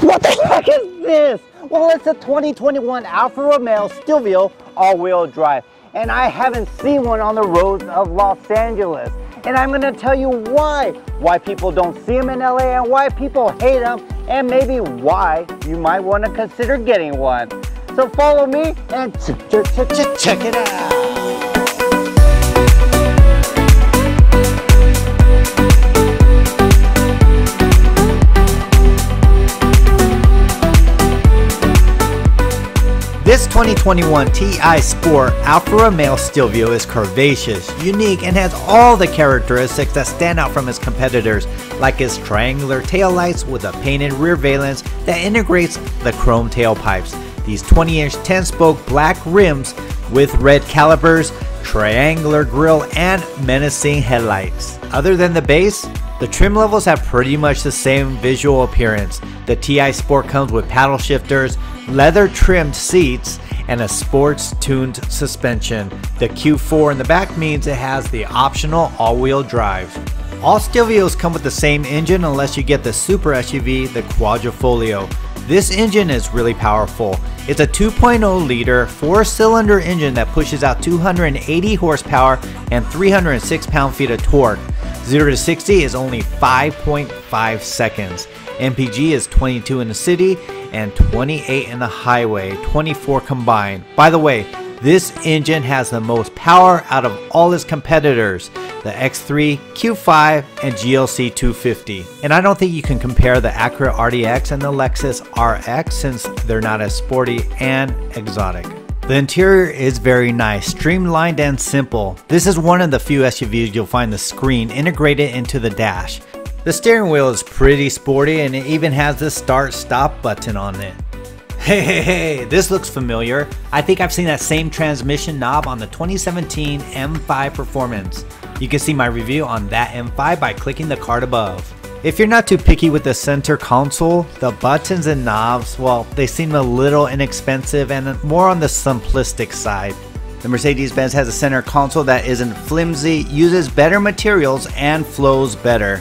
What the heck is this? Well, it's a 2021 Alfa Romeo Stelvio all-wheel drive, and I haven't seen one on the roads of Los Angeles. And I'm gonna tell you why people don't see them in LA and why people hate them, and maybe why you might wanna consider getting one. So follow me and check it out. This 2021 TI Sport Alfa Romeo Stelvio is curvaceous, unique, and has all the characteristics that stand out from its competitors, like its triangular taillights with a painted rear valence that integrates the chrome tailpipes, these 20-inch 10-spoke black rims with red calipers, triangular grille, and menacing headlights. Other than the base, the trim levels have pretty much the same visual appearance. The TI Sport comes with paddle shifters, leather trimmed seats, and a sports tuned suspension. The Q4 in the back means it has the optional all-wheel drive. All Stelvios come with the same engine unless you get the super SUV, the Quadrifoglio. This engine is really powerful. It's a 2.0 liter 4-cylinder engine that pushes out 280 horsepower and 306 pound-feet of torque. 0 to 60 is only 5.5 seconds. MPG is 22 in the city and 28 in the highway, 24 combined. By the way, this engine has the most power out of all its competitors, the X3, Q5, and GLC 250. And I don't think you can compare the Acura RDX and the Lexus RX since they're not as sporty and exotic. The interior is very nice, streamlined and simple. This is one of the few SUVs you'll find the screen integrated into the dash. The steering wheel is pretty sporty and it even has the start-stop button on it. Hey, this looks familiar. I think I've seen that same transmission knob on the 2017 M5 Performance. You can see my review on that M5 by clicking the card above. If you're not too picky with the center console, the buttons and knobs, well, they seem a little inexpensive and more on the simplistic side. The Mercedes-Benz has a center console that isn't flimsy, uses better materials, and flows better.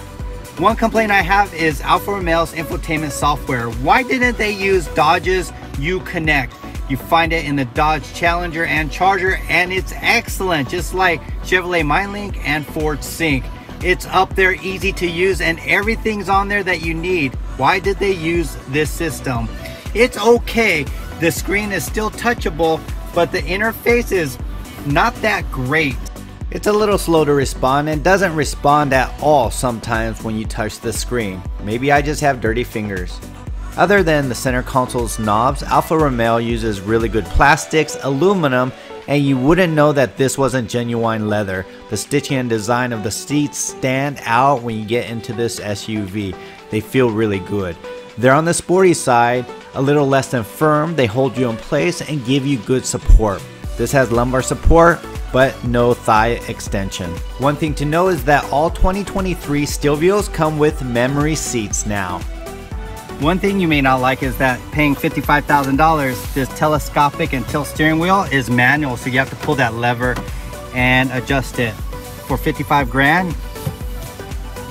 One complaint I have is Alfa Romeo's infotainment software. Why didn't they use Dodge's Uconnect? You find it in the Dodge Challenger and Charger, and it's excellent, just like Chevrolet MindLink and Ford Sync. It's up there, easy to use, and everything's on there that you need. Why did they use this system? It's okay. The screen is still touchable, but the interface is not that great. It's a little slow to respond and doesn't respond at all sometimes when you touch the screen. Maybe I just have dirty fingers. Other than the center console's knobs, Alfa Romeo uses really good plastics, aluminum, and you wouldn't know that this wasn't genuine leather. The stitching and design of the seats stand out when you get into this SUV. They feel really good. They're on the sporty side, a little less than firm. They hold you in place and give you good support. This has lumbar support, but no thigh extension. One thing to know is that all 2023 Stelvios come with memory seats now. One thing you may not like is that paying $55,000, this telescopic and tilt steering wheel is manual, so you have to pull that lever and adjust it. For 55 grand,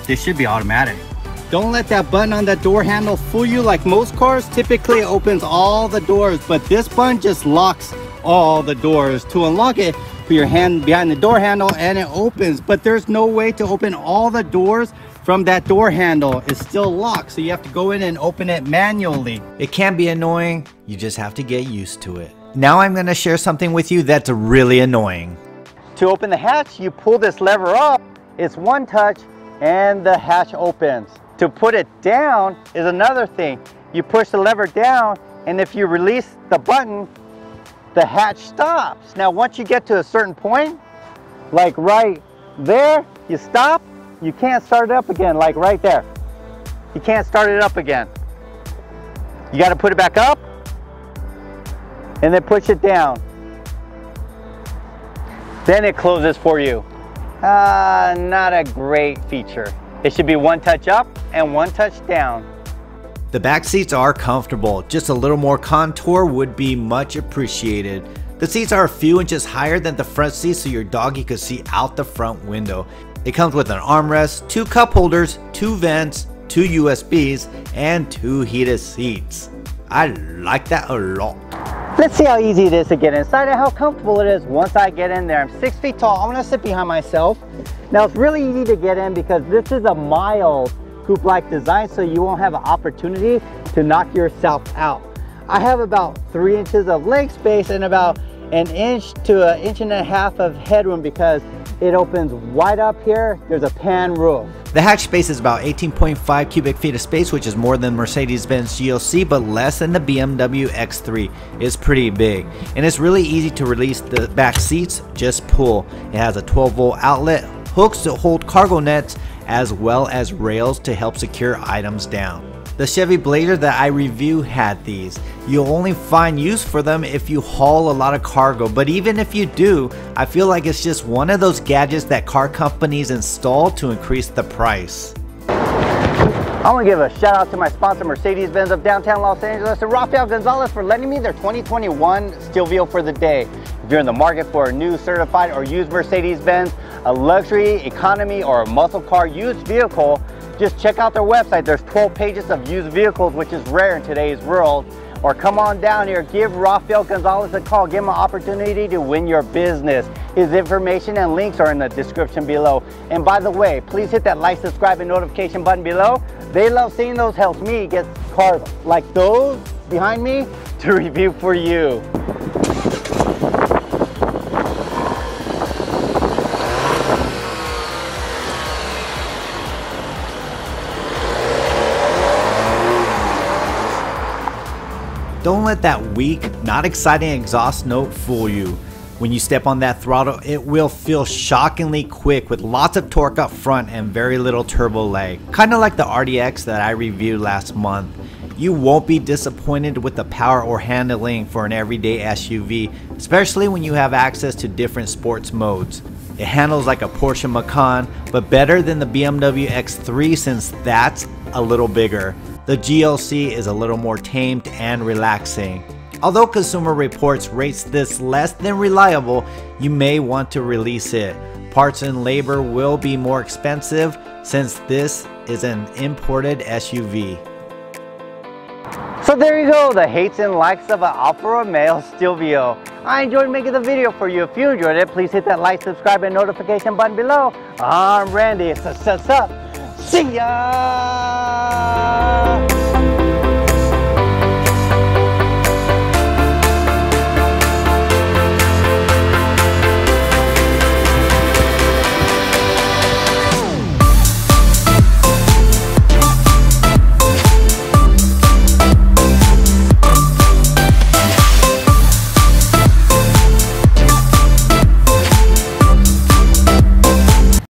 this should be automatic. Don't let that button on that door handle fool you. Like most cars, typically it opens all the doors, but this button just locks all the doors. To unlock it, put your hand behind the door handle and it opens, but there's no way to open all the doors from that door handle. It's still locked, so you have to go in and open it manually. It can be annoying, you just have to get used to it. Now I'm going to share something with you that's really annoying. To open the hatch, you pull this lever up, it's one touch and the hatch opens. To put it down is another thing. You push the lever down, and if you release the button, the hatch stops. Now once you get to a certain point, like right there, you stop, you can't start it up again. Like right there, you can't start it up again. You got to put it back up and then push it down. Then it closes for you. Not a great feature. It should be one touch up and one touch down. The back seats are comfortable, just a little more contour would be much appreciated. The seats are a few inches higher than the front seats so your doggy could see out the front window. It comes with an armrest, 2 cup holders, 2 vents, 2 USBs, and 2 heated seats. I like that a lot. Let's see how easy it is to get inside and how comfortable it is once I get in there. I'm 6 feet tall. I'm gonna sit behind myself. Now it's really easy to get in because this is a mild coupe-like design, so you won't have an opportunity to knock yourself out. I have about 3 inches of leg space and about 1 inch to 1.5 inches of headroom because it opens wide up here. There's a pan roof. The hatch space is about 18.5 cubic feet of space, which is more than Mercedes-Benz GLC, but less than the BMW X3. It's pretty big, and it's really easy to release the back seats. Just pull. It has a 12-volt outlet, hooks to hold cargo nets, as well as rails to help secure items down. The Chevy Blazer that I review had these. You'll only find use for them if you haul a lot of cargo, but even if you do, I feel like it's just one of those gadgets that car companies install to increase the price. I want to give a shout out to my sponsor Mercedes-Benz of downtown Los Angeles and Rafael Gonzalez for lending me their 2021 Stelvio for the day. If you're in the market for a new certified or used Mercedes-Benz, a luxury, economy, or a muscle car used vehicle, just check out their website. There's 12 pages of used vehicles, which is rare in today's world. Or come on down here, give Rafael Gonzalez a call, give him an opportunity to win your business. His information and links are in the description below. And by the way, please hit that like, subscribe, and notification button below. They love seeing those. Helps me get cars like those behind me to review for you. Don't let that weak, not exciting exhaust note fool you. When you step on that throttle, it will feel shockingly quick with lots of torque up front and very little turbo lag. Kinda like the RDX that I reviewed last month. You won't be disappointed with the power or handling for an everyday SUV, especially when you have access to different sports modes. It handles like a Porsche Macan, but better than the BMW X3 since that's a little bigger. The GLC is a little more tamed and relaxing. Although Consumer Reports rates this less than reliable, you may want to release it. Parts and labor will be more expensive since this is an imported SUV. So there you go, the hates and likes of an Alfa Romeo Stelvio. I enjoyed making the video for you. If you enjoyed it, please hit that like, subscribe, and notification button below. I'm Randy. See ya!